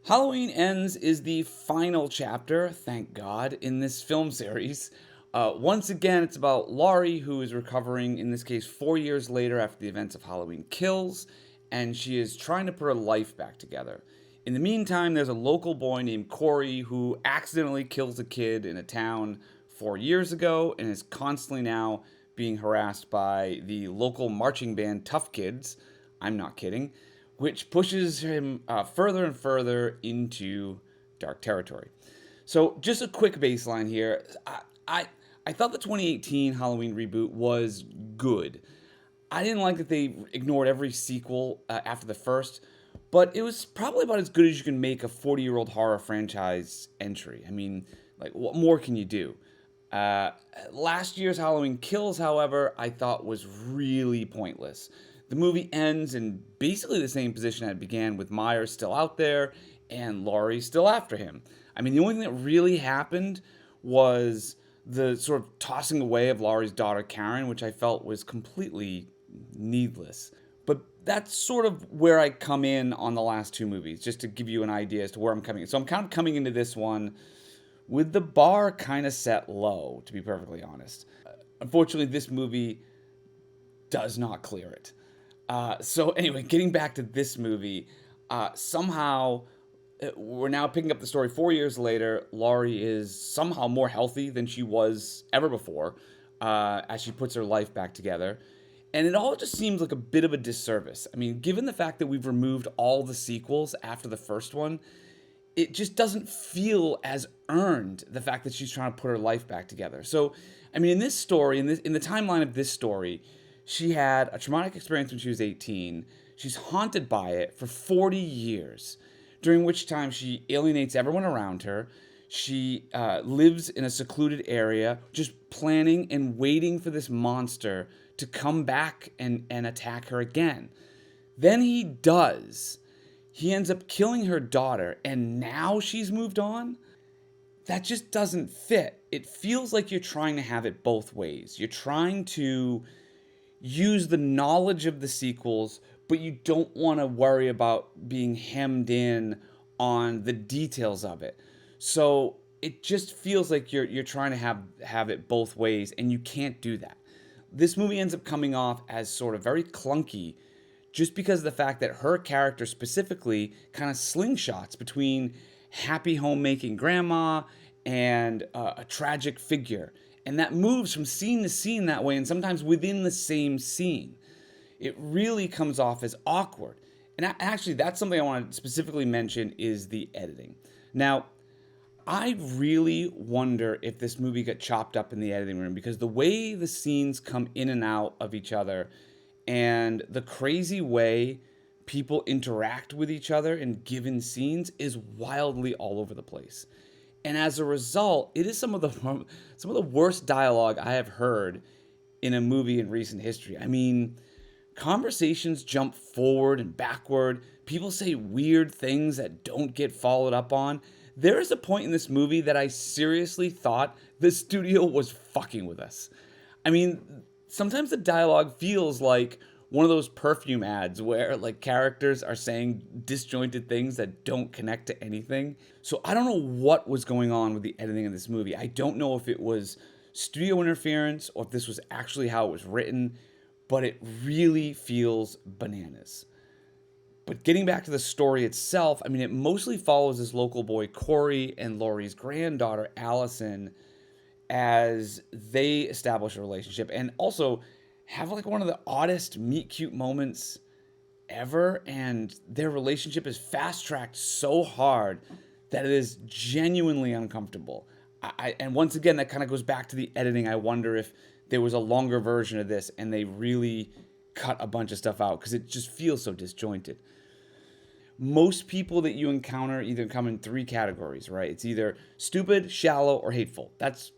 Halloween Ends is the final chapter, thank God, in this film series. Once again, it's about Laurie, who is recovering, in this case, 4 years later after the events of Halloween Kills, and she is trying to put her life back together. In the meantime, there's a local boy named Corey who accidentally kills a kid in a town 4 years ago and is constantly now being harassed by the local marching band Tough Kids. I'm not kidding, which pushes him further and further into dark territory. So, just a quick baseline here. I, I thought the 2018 Halloween reboot was good. I didn't like that they ignored every sequel after the first, but it was probably about as good as you can make a 40-year-old horror franchise entry. I mean, like, what more can you do? Uh, Last year's Halloween Kills, however, I thought was really pointless. The movie ends in basically the same position that it began, with Myers still out there and Laurie still after him. I mean, the only thing that really happened was the sort of tossing away of Laurie's daughter Karen, which I felt was completely needless. But that's sort of where I come in on the last two movies, just to give you an idea as to where I'm coming in. So I'm kind of coming into this one with the bar kind of set low, to be perfectly honest. Unfortunately, this movie does not clear it. So anyway, getting back to this movie, somehow we're now picking up the story 4 years later. Laurie is somehow more healthy than she was ever before, as she puts her life back together. And it all just seems like a bit of a disservice. I mean, given the fact that we've removed all the sequels after the first one, it just doesn't feel as earned, the fact that she's trying to put her life back together. So, I mean, in this story, in the timeline of this story, she had a traumatic experience when she was 18. She's haunted by it for 40 years, during which time she alienates everyone around her. She lives in a secluded area, just planning and waiting for this monster to come back and attack her again. Then he does. He ends up killing her daughter, and now she's moved on? That just doesn't fit. It feels like you're trying to have it both ways. You're trying to use the knowledge of the sequels, but you don't want to worry about being hemmed in on the details of it. So it just feels like you're trying to have it both ways, and you can't do that. This movie ends up coming off as sort of very clunky, just because of the fact that her character specifically kind of slingshots between happy homemaking grandma and a tragic figure. And that moves from scene to scene that way, and sometimes within the same scene. It really comes off as awkward. And actually, that's something I want to specifically mention, is the editing. Now, I really wonder if this movie got chopped up in the editing room, because the way the scenes come in and out of each other and the crazy way people interact with each other in given scenes is wildly all over the place. And as a result, it is some of the worst dialogue I have heard in a movie in recent history. I mean, conversations jump forward and backward. People say weird things that don't get followed up on. There is a point in this movie that I seriously thought the studio was fucking with us. I mean, sometimes the dialogue feels like one of those perfume ads where like characters are saying disjointed things that don't connect to anything. So I don't know what was going on with the editing of this movie. I don't know if it was studio interference or if this was actually how it was written, but it really feels bananas. But getting back to the story itself, I mean, it mostly follows this local boy Corey and Laurie's granddaughter Allison as they establish a relationship, and also have like one of the oddest meet cute moments ever. And their relationship is fast tracked so hard that it is genuinely uncomfortable. And once again, that kind of goes back to the editing. I wonder if there was a longer version of this and they really cut a bunch of stuff out, because it just feels so disjointed. Most people that you encounter either come in three categories, right? It's either stupid, shallow, or hateful. That's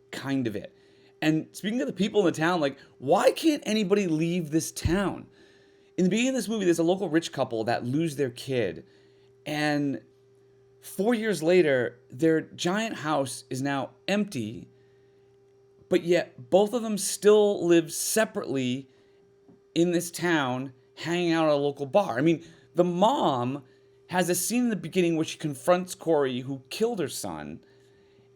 kind of it. And speaking of the people in the town, like, why can't anybody leave this town? In the beginning of this movie, there's a local rich couple that lose their kid. And 4 years later, their giant house is now empty, but yet both of them still live separately in this town, hanging out at a local bar. I mean, the mom has a scene in the beginning where she confronts Corey, who killed her son,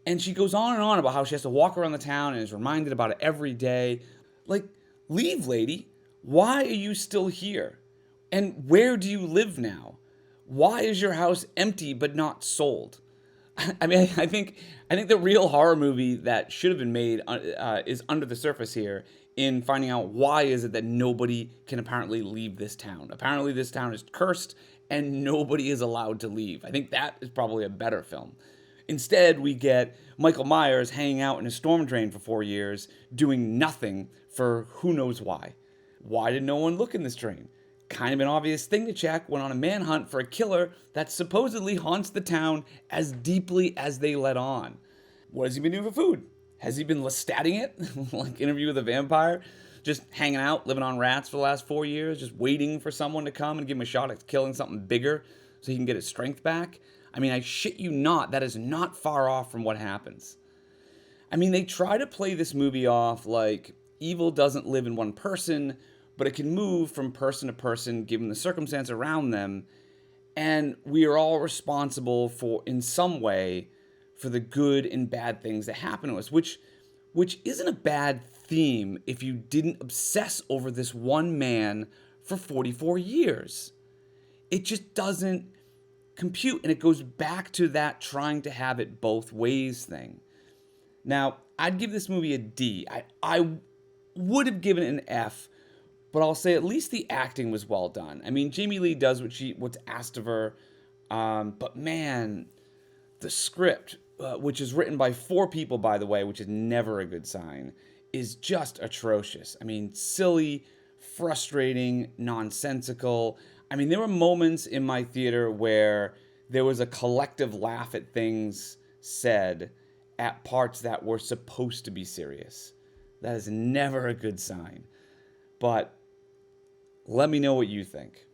and she goes on and on about how she has to walk around the town and is reminded about it every day. Like, leave, lady. Why are you still here? And where do you live now? Why is your house empty but not sold? I mean, I think the real horror movie that should have been made is under the surface here in finding out why is it that nobody can apparently leave this town. Apparently, this town is cursed and nobody is allowed to leave. I think that is probably a better film. Instead, we get Michael Myers hanging out in a storm drain for 4 years, doing nothing for who knows why. Why did no one look in this drain? Kind of an obvious thing to check when on a manhunt for a killer that supposedly haunts the town as deeply as they let on. What has he been doing for food? Has he been Lestatting it? Like Interview with a Vampire? Just hanging out, living on rats for the last 4 years, just waiting for someone to come and give him a shot at killing something bigger so he can get his strength back? I mean, I shit you not, that is not far off from what happens. I mean, they try to play this movie off like evil doesn't live in one person, but it can move from person to person given the circumstance around them, and we are all responsible for, in some way, for the good and bad things that happen to us, which isn't a bad theme if you didn't obsess over this one man for 44 years. It just doesn't compute, and it goes back to that trying to have it both ways thing. Now, I'd give this movie a D. I would have given it an F, but I'll say at least the acting was well done. I mean, Jamie Lee does what's asked of her, but man, the script, which is written by 4 people, by the way, which is never a good sign, is just atrocious. I mean, silly, frustrating, nonsensical. I mean, there were moments in my theater where there was a collective laugh at things said at parts that were supposed to be serious. That is never a good sign. But let me know what you think.